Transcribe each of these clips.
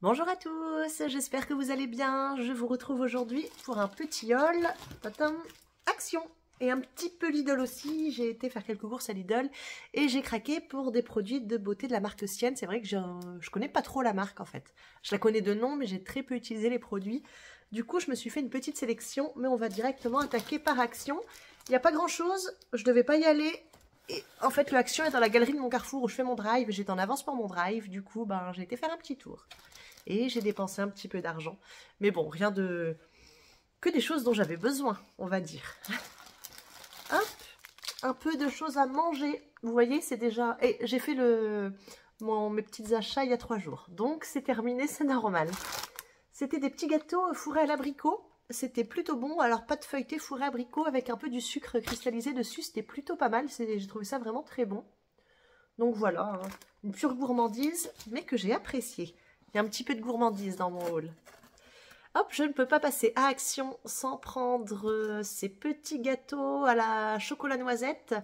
Bonjour à tous, j'espère que vous allez bien. Je vous retrouve aujourd'hui pour un petit haul. Tadam, Action. Et un petit peu Lidl aussi. J'ai été faire quelques courses à Lidl et j'ai craqué pour des produits de beauté de la marque Sienne. C'est vrai que je connais pas trop la marque en fait. Je la connais de nom mais j'ai très peu utilisé les produits. Du coup je me suis fait une petite sélection, mais on va directement attaquer par Action. Il n'y a pas grand chose, je devais pas y aller. Et en fait le Action est dans la galerie de mon Carrefour où je fais mon drive. J'étais en avance pour mon drive, du coup j'ai été faire un petit tour. Et j'ai dépensé un petit peu d'argent. Mais bon, rien de... que des choses dont j'avais besoin, on va dire. Hop, un peu de choses à manger. Vous voyez, c'est déjà... Et j'ai fait mes petits achats il y a 3 jours. Donc c'est terminé, c'est normal. C'était des petits gâteaux fourrés à l'abricot. C'était plutôt bon. Alors pas de feuilleté fourré à abricot avec un peu du sucre cristallisé dessus. C'était plutôt pas mal. J'ai trouvé ça vraiment très bon. Donc voilà, hein, une pure gourmandise, mais que j'ai appréciée. Il y a un petit peu de gourmandise dans mon haul. Hop, je ne peux pas passer à Action sans prendre ces petits gâteaux à la chocolat noisette.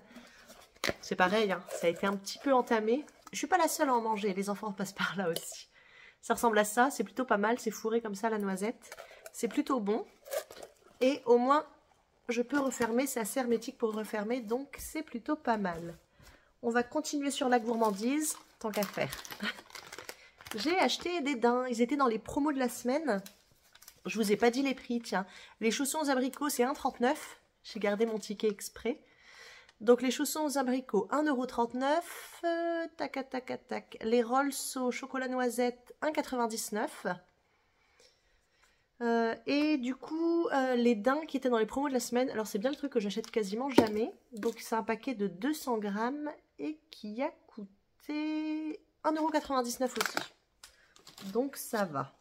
C'est pareil, hein, ça a été un petit peu entamé. Je suis pas la seule à en manger, les enfants passent par là aussi. Ça ressemble à ça, c'est plutôt pas mal, c'est fourré comme ça à la noisette. C'est plutôt bon. Et au moins, je peux refermer, c'est assez hermétique pour refermer, donc c'est plutôt pas mal. On va continuer sur la gourmandise, tant qu'à faire. J'ai acheté des daims, ils étaient dans les promos de la semaine. Je vous ai pas dit les prix, tiens. Les chaussons aux abricots, c'est 1,39 €. J'ai gardé mon ticket exprès. Donc les chaussons aux abricots, 1,39 €. Tac, tac, tac. Les rolls au chocolat noisette, 1,99 €. Et du coup, les daims qui étaient dans les promos de la semaine, alors c'est bien le truc que j'achète quasiment jamais. Donc c'est un paquet de 200 grammes et qui a coûté 1,99 € aussi. Donc ça va.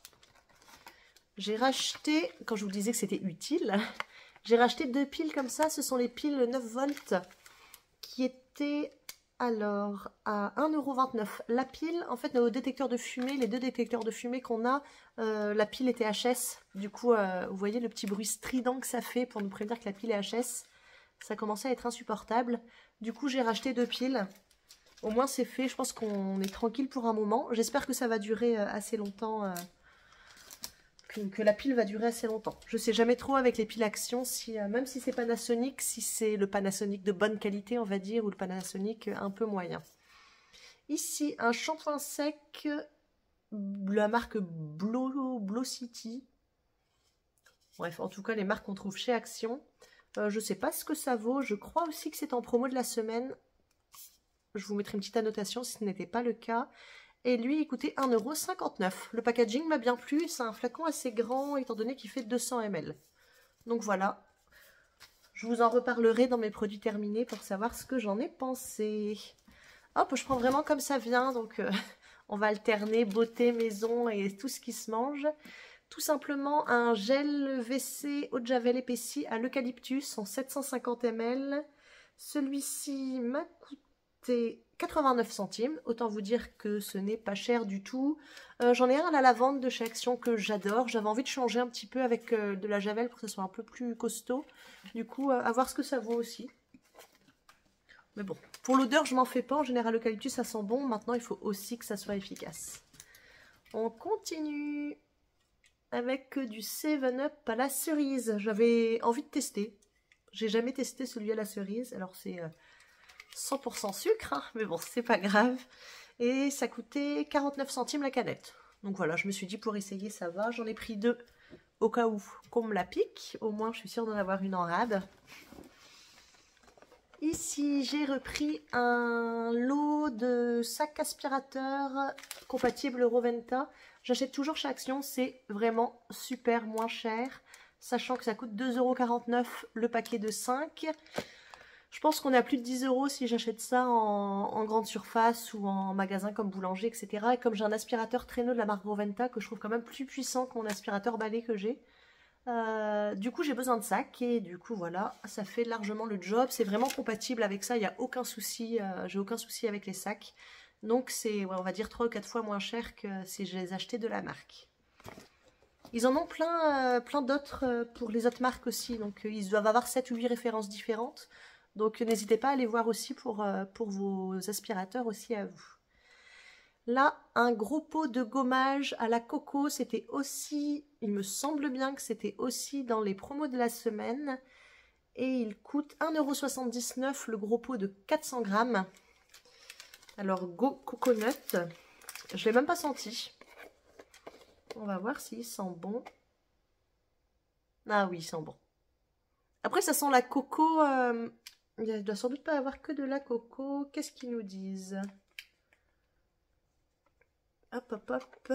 J'ai racheté, quand je vous disais que c'était utile, j'ai racheté 2 piles comme ça. Ce sont les piles 9 volts qui étaient alors à 1,29 € la pile. En fait, nos détecteurs de fumée, les 2 détecteurs de fumée qu'on a, la pile était HS. Du coup, vous voyez le petit bruit strident que ça fait pour nous prévenir que la pile est HS. Ça commençait à être insupportable. Du coup, j'ai racheté 2 piles. Au moins, c'est fait. Je pense qu'on est tranquille pour un moment. J'espère que ça va durer assez longtemps. Que la pile va durer assez longtemps. Je sais jamais trop avec les piles Action, si, même si c'est Panasonic, si c'est le Panasonic de bonne qualité, on va dire, ou le Panasonic un peu moyen. Ici, un shampoing sec, la marque Blow City. Bref, en tout cas, les marques qu'on trouve chez Action. Je sais pas ce que ça vaut. Je crois aussi que c'est en promo de la semaine. Je vous mettrai une petite annotation si ce n'était pas le cas. Et lui, il coûtait 1,59 €. Le packaging m'a bien plu. C'est un flacon assez grand, étant donné qu'il fait 200 ml. Donc voilà. Je vous en reparlerai dans mes produits terminés pour savoir ce que j'en ai pensé. Hop, je prends vraiment comme ça vient. Donc on va alterner beauté, maison et tout ce qui se mange. Tout simplement un gel WC eau de javel épaissi à l'eucalyptus en 750 ml. Celui-ci m'a coûté 89 centimes, autant vous dire que ce n'est pas cher du tout. J'en ai un à la lavande de chez Action que j'adore. J'avais envie de changer un petit peu avec de la javel pour que ce soit un peu plus costaud. Du coup, à voir ce que ça vaut aussi. Mais bon, pour l'odeur, je m'en fais pas. En général, l'eucalyptus, ça sent bon. Maintenant, il faut aussi que ça soit efficace. On continue avec du 7-Up à la cerise. J'avais envie de tester. J'ai jamais testé celui à la cerise. Alors, c'est 100% sucre, hein, mais bon, c'est pas grave. Et ça coûtait 49 centimes la canette. Donc voilà, je me suis dit pour essayer, ça va. J'en ai pris 2 au cas où qu'on me la pique. Au moins, je suis sûre d'en avoir une en rade. Ici, j'ai repris un lot de sacs aspirateurs compatibles Roventa. J'achète toujours chez Action, c'est vraiment super moins cher. Sachant que ça coûte 2,49 € le paquet de 5. Je pense qu'on est à plus de 10 € si j'achète ça en grande surface ou en magasin comme boulanger, etc. Et comme j'ai un aspirateur traîneau de la marque Roventa que je trouve quand même plus puissant que mon aspirateur balai que j'ai, du coup j'ai besoin de sacs et du coup voilà, ça fait largement le job. C'est vraiment compatible avec ça, il n'y a aucun souci, j'ai aucun souci avec les sacs. Donc c'est, ouais, on va dire 3 ou 4 fois moins cher que si je les achetais de la marque. Ils en ont plein d'autres pour les autres marques aussi, donc ils doivent avoir 7 ou 8 références différentes. Donc n'hésitez pas à aller voir aussi pour vos aspirateurs aussi à vous. Là, un gros pot de gommage à la coco, c'était aussi, il me semble bien que c'était aussi dans les promos de la semaine. Et il coûte 1,79 € le gros pot de 400 grammes. Alors, Go Coconut, je ne l'ai même pas senti. On va voir s'il sent bon. Ah oui, il sent bon. Après, ça sent la coco. Il ne doit sans doute pas avoir que de la coco. Qu'est-ce qu'ils nous disent? Hop, hop, hop.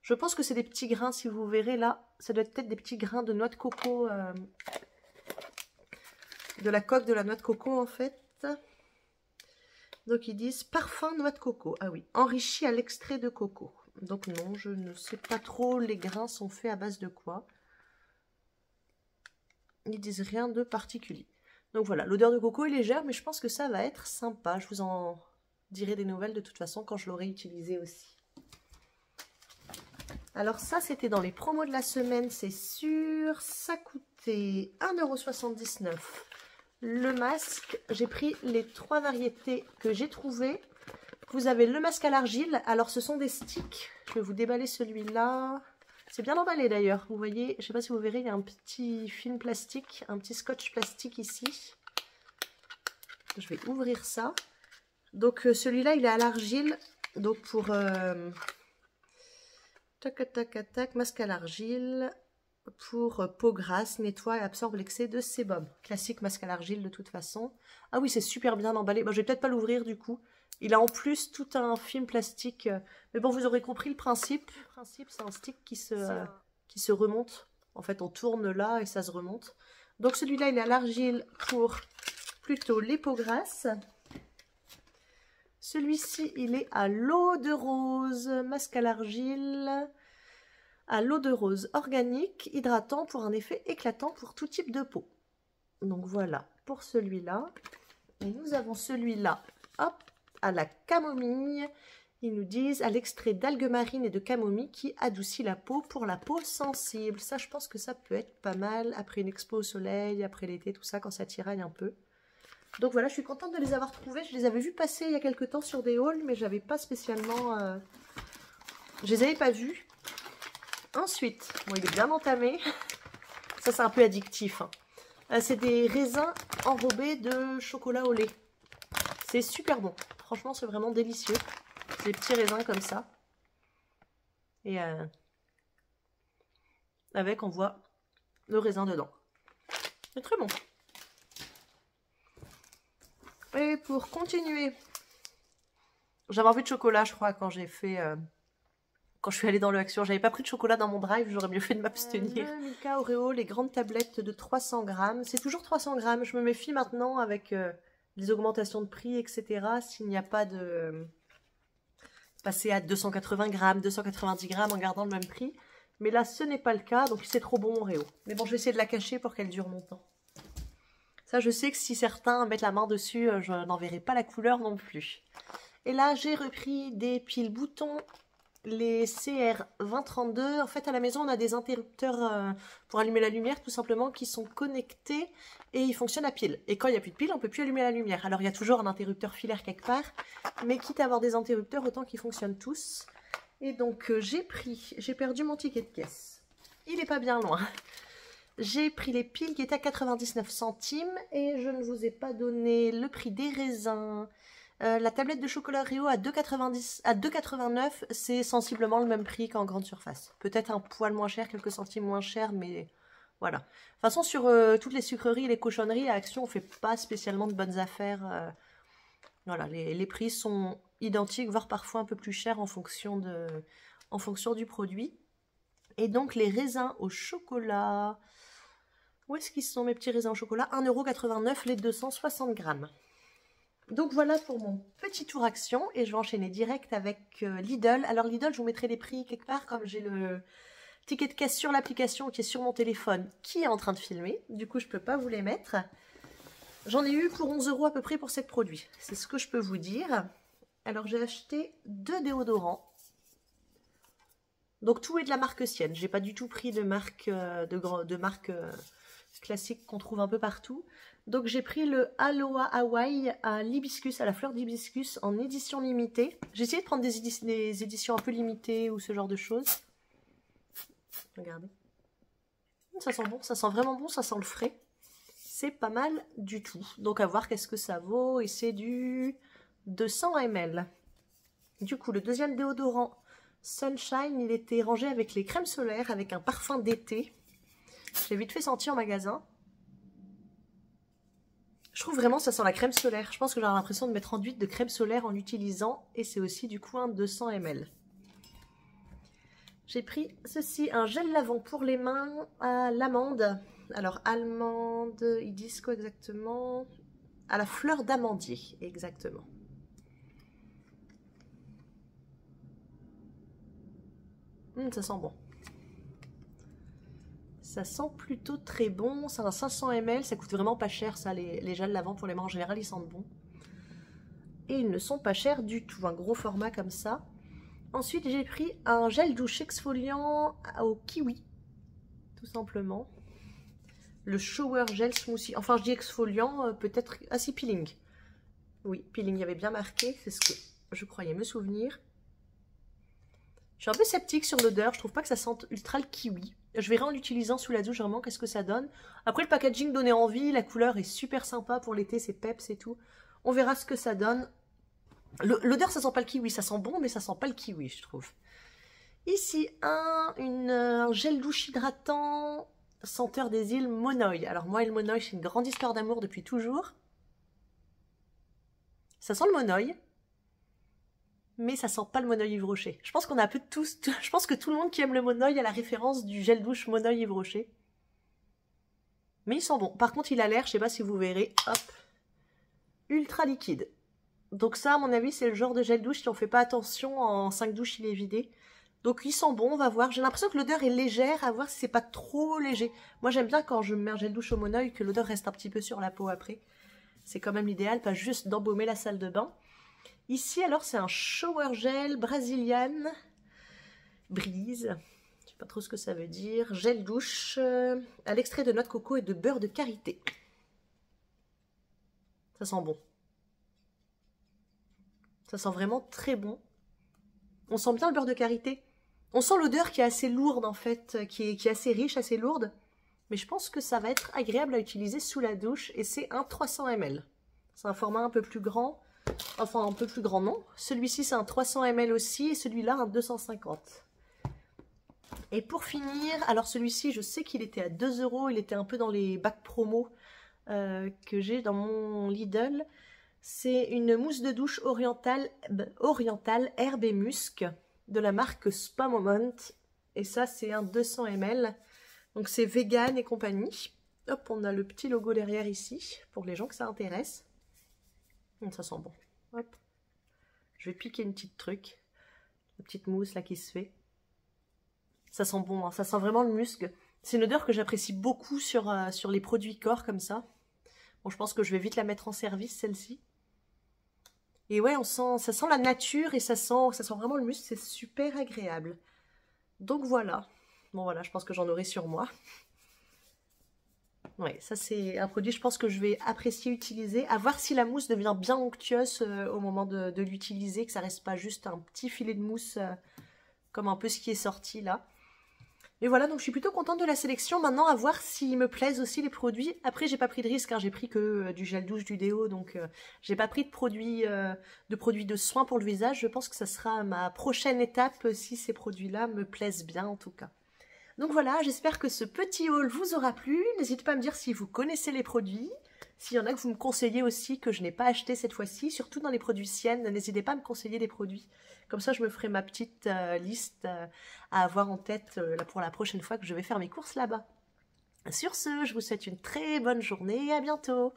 Je pense que c'est des petits grains, si vous verrez là. Ça doit être peut-être des petits grains de noix de coco. De la coque de la noix de coco, en fait. Donc, ils disent parfum noix de coco. Ah oui, enrichi à l'extrait de coco. Donc non, je ne sais pas trop les grains sont faits à base de quoi. Ils disent rien de particulier. Donc voilà, l'odeur de coco est légère, mais je pense que ça va être sympa. Je vous en dirai des nouvelles de toute façon quand je l'aurai utilisé aussi. Alors ça, c'était dans les promos de la semaine, c'est sûr. Ça coûtait 1,79 €. Le masque, j'ai pris les 3 variétés que j'ai trouvées. Vous avez le masque à l'argile. Alors, ce sont des sticks. Je vais vous déballer celui-là. C'est bien emballé d'ailleurs. Vous voyez, je ne sais pas si vous verrez, il y a un petit film plastique, un petit scotch plastique ici. Je vais ouvrir ça. Donc, celui-là, il est à l'argile. Donc, pour... tac, tac, tac, masque à l'argile. Pour peau grasse, nettoie et absorbe l'excès de sébum. Classique masque à l'argile de toute façon. Ah oui, c'est super bien emballé. Bon, je vais peut-être pas l'ouvrir du coup. Il a en plus tout un film plastique. Mais bon, vous aurez compris le principe. Le principe, c'est un stick qui se remonte. En fait, on tourne là et ça se remonte. Donc celui-là, il est à l'argile pour plutôt les peaux grasses. Celui-ci, il est à l'eau de rose. Masque à l'argile. À l'eau de rose organique, hydratant pour un effet éclatant pour tout type de peau. Donc voilà pour celui-là. Et nous avons celui-là, hop, à la camomille. Ils nous disent à l'extrait d'algues marines et de camomille qui adoucit la peau pour la peau sensible. Ça, je pense que ça peut être pas mal après une expo au soleil, après l'été, tout ça, quand ça tiraille un peu. Donc voilà, je suis contente de les avoir trouvés. Je les avais vus passer il y a quelques temps sur des hauls, mais j'avais pas spécialement... Je les avais pas vus. Ensuite, bon, il est bien entamé. Ça, c'est un peu addictif. Hein. C'est des raisins enrobés de chocolat au lait. C'est super bon. Franchement, c'est vraiment délicieux. Des petits raisins comme ça. Et avec, on voit le raisin dedans. C'est très bon. Et pour continuer, j'avais envie de chocolat, je crois, quand j'ai fait... Quand je suis allée dans le Action, j'avais pas pris de chocolat dans mon drive, j'aurais mieux fait de m'abstenir. Le Milka Oreo, les grandes tablettes de 300 grammes. C'est toujours 300 grammes. Je me méfie maintenant avec les augmentations de prix, etc. S'il n'y a pas de... passer à 280 grammes, 290 grammes en gardant le même prix. Mais là, ce n'est pas le cas, donc c'est trop bon Oreo. Mais bon, je vais essayer de la cacher pour qu'elle dure longtemps. Ça, je sais que si certains mettent la main dessus, je n'en verrai pas la couleur non plus. Et là, j'ai repris des piles boutons. Les CR2032, en fait à la maison on a des interrupteurs pour allumer la lumière tout simplement qui sont connectés et ils fonctionnent à pile. Et quand il n'y a plus de pile, on ne peut plus allumer la lumière. Alors il y a toujours un interrupteur filaire quelque part, mais quitte à avoir des interrupteurs, autant qu'ils fonctionnent tous. Et donc j'ai perdu mon ticket de caisse. Il n'est pas bien loin. J'ai pris les piles qui étaient à 99 centimes et je ne vous ai pas donné le prix des raisins. La tablette de chocolat Oreo à 2,89, c'est sensiblement le même prix qu'en grande surface. Peut-être un poil moins cher, quelques centimes moins cher, mais voilà. De toute façon, sur toutes les sucreries et les cochonneries, à Action, on ne fait pas spécialement de bonnes affaires. Voilà, les prix sont identiques, voire parfois un peu plus chers en fonction du produit. Et donc, les raisins au chocolat... Où est-ce qu'ils sont mes petits raisins au chocolat? 1,89 € les 260 grammes. Donc voilà pour mon petit tour Action et je vais enchaîner direct avec Lidl. Alors Lidl, je vous mettrai les prix quelque part comme j'ai le ticket de caisse sur l'application qui est sur mon téléphone qui est en train de filmer. Du coup, je ne peux pas vous les mettre. J'en ai eu pour 11 € à peu près pour 7 produits. C'est ce que je peux vous dire. Alors j'ai acheté 2 déodorants. Donc tout est de la marque Sienne. J'ai pas du tout pris de marque classique qu'on trouve un peu partout. Donc j'ai pris le Aloha Hawaii à l'hibiscus, à la fleur d'hibiscus en édition limitée. J'ai essayé de prendre des éditions un peu limitées ou ce genre de choses. Regardez. Ça sent bon, ça sent vraiment bon, ça sent le frais. C'est pas mal du tout. Donc à voir qu'est-ce que ça vaut. Et c'est du 200 ml. Du coup, le deuxième déodorant Sunshine, il était rangé avec les crèmes solaires, avec un parfum d'été. Je l'ai vite fait sentir en magasin. Je trouve vraiment que ça sent la crème solaire. Je pense que j'aurai l'impression de mettre enduite de crème solaire en l'utilisant. Et c'est aussi du coup un 200 ml. J'ai pris ceci, un gel lavant pour les mains à l'amande. Alors, allemande, ils disent quoi exactement? À la fleur d'amandier, exactement. Ça sent bon. Ça sent plutôt très bon. C'est un 500 ml, ça coûte vraiment pas cher, ça, les gels lavant pour les mains en général, ils sentent bon. Et ils ne sont pas chers du tout, un gros format comme ça. Ensuite, j'ai pris un gel douche exfoliant au kiwi, tout simplement. Le shower gel smoothie. Enfin, je dis exfoliant, peut-être... Ah si, peeling. Oui, peeling, il y avait bien marqué. C'est ce que je croyais me souvenir. Je suis un peu sceptique sur l'odeur. Je trouve pas que ça sente ultra le kiwi. Je verrai en l'utilisant sous la douche vraiment qu'est-ce que ça donne. Après, le packaging donnait envie. La couleur est super sympa pour l'été. C'est peps et tout. On verra ce que ça donne. L'odeur, ça sent pas le kiwi. Ça sent bon, mais ça sent pas le kiwi, je trouve. Ici, un gel douche hydratant... senteur des îles Monoï. Alors moi et le Monoï, c'est une grande histoire d'amour depuis toujours. Ça sent le Monoï, mais ça sent pas le Monoï Yves Rocher. Je pense qu'on a un peu tous, je pense que tout le monde qui aime le Monoï a la référence du gel douche Monoï Yves Rocher. Mais il sent bon. Par contre, il a l'air, je sais pas si vous verrez, hop, ultra liquide. Donc ça, à mon avis, c'est le genre de gel douche, si on fait pas attention, en 5 douches, il est vidé. Donc il sent bon, on va voir. J'ai l'impression que l'odeur est légère, à voir si c'est pas trop léger. Moi j'aime bien quand je mets un gel douche au Monoï que l'odeur reste un petit peu sur la peau après. C'est quand même l'idéal, pas juste d'embaumer la salle de bain. Ici alors c'est un shower gel Brazilian Brise. Je sais pas trop ce que ça veut dire. Gel douche à l'extrait de noix de coco et de beurre de karité. Ça sent bon. Ça sent vraiment très bon. On sent bien le beurre de karité. On sent l'odeur qui est assez lourde en fait, qui est assez riche, assez lourde. Mais je pense que ça va être agréable à utiliser sous la douche. Et c'est un 300 ml. C'est un format un peu plus grand. Enfin, un peu plus grand non. Celui-ci c'est un 300 ml aussi. Et celui-là un 250. Et pour finir, alors celui-ci je sais qu'il était à 2 €. Il était un peu dans les bacs promo que j'ai dans mon Lidl. C'est une mousse de douche orientale herbe et musc de la marque Spa Moment. Et ça, c'est un 200 ml. Donc, c'est vegan et compagnie. Hop, on a le petit logo derrière ici, pour les gens que ça intéresse. Donc, ça sent bon. Hop. Je vais piquer une petite truc. La petite mousse là qui se fait. Ça sent bon, hein. Ça sent vraiment le musc. C'est une odeur que j'apprécie beaucoup sur les produits corps comme ça. Bon, je pense que je vais vite la mettre en service, celle-ci. Et ouais, ça sent la nature et ça sent vraiment le muscle, c'est super agréable. Donc voilà. Bon voilà, je pense que j'en aurai sur moi. Ouais, ça c'est un produit, je pense que je vais apprécier utiliser. À voir si la mousse devient bien onctueuse au moment de l'utiliser, que ça reste pas juste un petit filet de mousse comme un peu ce qui est sorti là. Et voilà, donc je suis plutôt contente de la sélection. Maintenant, à voir s'ils me plaisent aussi les produits. Après, j'ai pas pris de risque, hein. J'ai pris que du gel douche, du déo, donc j'ai pas pris de produits de soins pour le visage. Je pense que ça sera ma prochaine étape si ces produits-là me plaisent bien en tout cas. Donc voilà, j'espère que ce petit haul vous aura plu. N'hésitez pas à me dire si vous connaissez les produits. S'il y en a que vous me conseillez aussi, que je n'ai pas acheté cette fois-ci, surtout dans les produits Sienne, n'hésitez pas à me conseiller des produits. Comme ça, je me ferai ma petite liste à avoir en tête pour la prochaine fois que je vais faire mes courses là-bas. Sur ce, je vous souhaite une très bonne journée et à bientôt.